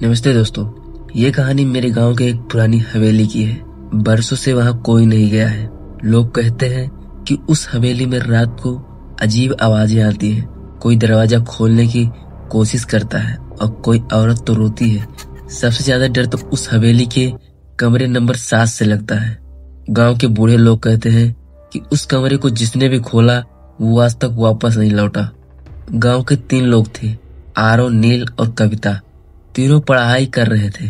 नमस्ते दोस्तों। ये कहानी मेरे गांव के एक पुरानी हवेली की है। बरसों से वहां कोई नहीं गया है। लोग कहते हैं कि उस हवेली में रात को अजीब आवाजें आती हैं। कोई दरवाजा खोलने की कोशिश करता है और कोई औरत तो रोती है। सबसे ज्यादा डर तो उस हवेली के कमरे नंबर 7 से लगता है। गांव के बूढ़े लोग कहते हैं कि उस कमरे को जिसने भी खोला वो आज तक वापस नहीं लौटा। गांव के 3 लोग थे, आरो, नील और कविता। तीनों पढ़ाई कर रहे थे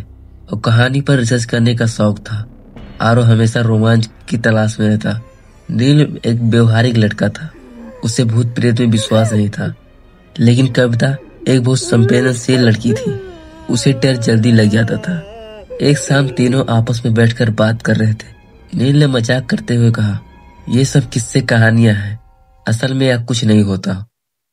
और कहानी पर रिसर्च करने का शौक था। आरो हमेशा रोमांच की तलाश में रहता। नील एक व्यवहारिक लड़का था, उसे भूत प्रेत में विश्वास नहीं था। लेकिन कविता एक बहुत संवेदनशील लड़की थी, उसे डर जल्दी लग जाता था। एक शाम तीनों आपस में बैठकर बात कर रहे थे। नील ने मजाक करते हुए कहा, ये सब किस्से कहानियां हैं, असल में यह कुछ नहीं होता।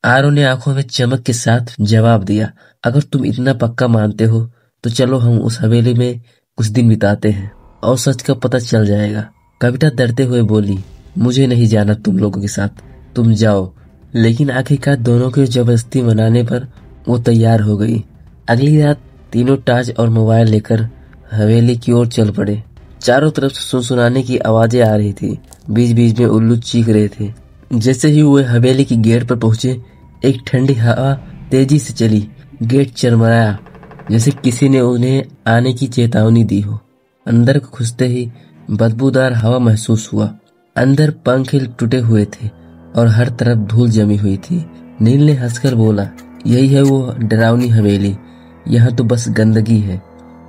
आरो ने आंखों में चमक के साथ जवाब दिया, अगर तुम इतना पक्का मानते हो तो चलो हम उस हवेली में कुछ दिन बिताते हैं और सच का पता चल जाएगा। कविता डरते हुए बोली, मुझे नहीं जाना तुम लोगों के साथ, तुम जाओ। लेकिन आखिरकार दोनों के जबरदस्ती मनाने पर वो तैयार हो गई। अगली रात तीनों टार्च और मोबाइल लेकर हवेली की ओर चल पड़े। चारों तरफ से सुनसुनाने की आवाजें आ रही थी, बीच बीच में उल्लू चीख रहे थे। जैसे ही वे हवेली की गेट पर पहुंचे, एक ठंडी हवा तेजी से चली। गेट चरमराया जैसे किसी ने उन्हें आने की चेतावनी दी हो। अंदर घुसते ही बदबूदार हवा महसूस हुआ। अंदर पंखे टूटे हुए थे और हर तरफ धूल जमी हुई थी। नील ने हंसकर बोला, यही है वो डरावनी हवेली, यहाँ तो बस गंदगी है।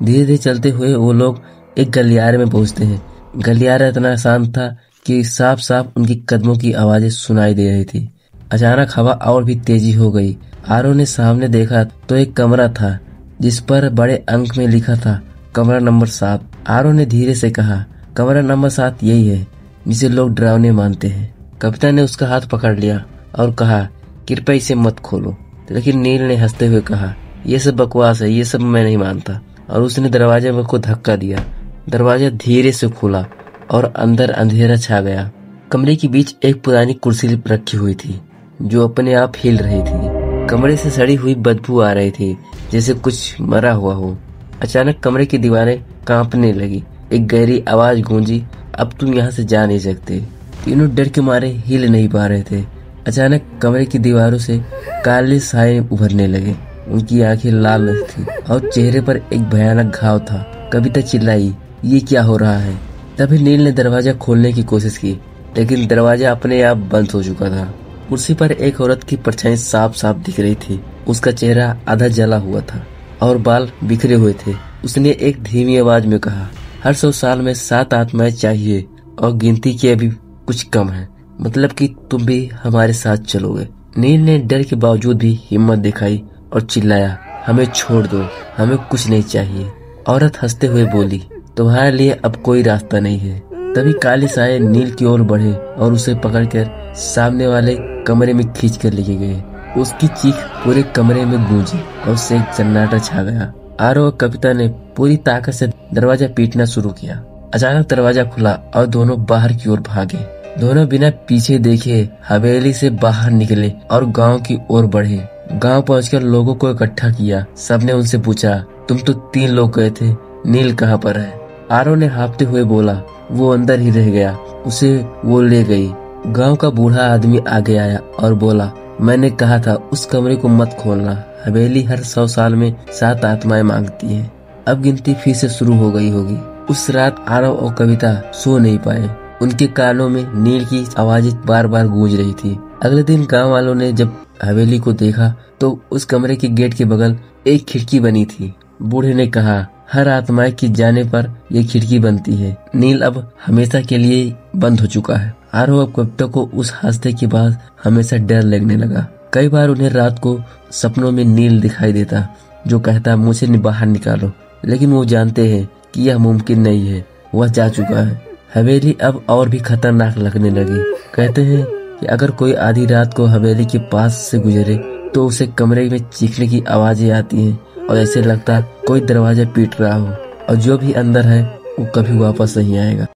धीरे धीरे चलते हुए वो लोग एक गलियारे में पहुंचते हैं। गलियारा इतना शांत था कि साफ साफ उनकी कदमों की आवाजें सुनाई दे रही थी। अचानक हवा और भी तेजी हो गई। आरो ने सामने देखा तो एक कमरा था जिस पर बड़े अंक में लिखा था कमरा नंबर 7। आरो ने धीरे से कहा, कमरा नंबर 7 यही है जिसे लोग डरावने मानते हैं। कविता ने उसका हाथ पकड़ लिया और कहा, कृपया इसे मत खोलो। लेकिन नील ने हंसते हुए कहा, यह सब बकवास है, ये सब मैं नहीं मानता। और उसने दरवाजे में को धक्का दिया। दरवाजा धीरे से खुला और अंदर अंधेरा छा गया। कमरे के बीच एक पुरानी कुर्सी रखी हुई थी जो अपने आप हिल रही थी। कमरे से सड़ी हुई बदबू आ रही थी जैसे कुछ मरा हुआ हो। अचानक कमरे की दीवारें कांपने लगी। एक गहरी आवाज गूंजी, अब तुम यहाँ से जा नहीं सकते। तीनों डर के मारे हिल नहीं पा रहे थे। अचानक कमरे की दीवारों से काले साए उभरने लगे। उनकी आंखें लाल थी और चेहरे पर एक भयानक घाव था। कविता चिल्लाई, ये क्या हो रहा है? तभी नील ने दरवाजा खोलने की कोशिश की, लेकिन दरवाजा अपने आप बंद हो चुका था। कुर्सी पर एक औरत की परछाई साफ साफ दिख रही थी। उसका चेहरा आधा जला हुआ था और बाल बिखरे हुए थे। उसने एक धीमी आवाज में कहा, हर 100 साल में 7 आत्माएं चाहिए और गिनती की अभी कुछ कम है, मतलब कि तुम भी हमारे साथ चलोगे। नील ने डर के बावजूद भी हिम्मत दिखाई और चिल्लाया, हमें छोड़ दो, हमें कुछ नहीं चाहिए। औरत हंसते हुए बोली, तुम्हारे लिए अब कोई रास्ता नहीं है। तभी काले साए नील की ओर बढ़े और उसे पकड़कर सामने वाले कमरे में खींच कर लेके गए। उसकी चीख पूरे कमरे में गूंजी और उससे एक सन्नाटा छा गया। आरो और कविता ने पूरी ताकत से दरवाजा पीटना शुरू किया। अचानक दरवाजा खुला और दोनों बाहर की ओर भागे। दोनों बिना पीछे देखे हवेली से बाहर निकले और गांव की ओर बढ़े। गांव पहुंचकर लोगों को इकट्ठा किया। सबने उनसे पूछा, तुम तो 3 लोग गए थे, नील कहाँ पर है? आरो ने हाँफते हुए बोला, वो अंदर ही रह गया, उसे वो ले गई। गांव का बूढ़ा आदमी आगे आया और बोला, मैंने कहा था उस कमरे को मत खोलना, हवेली हर 100 साल में 7 आत्माएं मांगती हैं। अब गिनती फिर से शुरू हो गई होगी। उस रात आरव और कविता सो नहीं पाए। उनके कानों में नील की आवाजें बार बार गूंज रही थी। अगले दिन गांव वालों ने जब हवेली को देखा तो उस कमरे के गेट के बगल एक खिड़की बनी थी। बूढ़े ने कहा, हर आत्माएं की जाने पर यह खिड़की बनती है। नील अब हमेशा के लिए बंद हो चुका है। आरो और कविता को उस हादसे के बाद हमेशा डर लगने लगा। कई बार उन्हें रात को सपनों में नील दिखाई देता जो कहता, मुझे बाहर निकालो। लेकिन वो जानते हैं कि यह मुमकिन नहीं है, वह जा चुका है। हवेली अब और भी खतरनाक लगने लगी। कहते हैं कि अगर कोई आधी रात को हवेली के पास से गुजरे तो उसे कमरे में चीखने की आवाजें आती हैं और ऐसे लगता कोई दरवाजा पीट रहा हो, और जो भी अंदर है वो कभी वापस नहीं आएगा।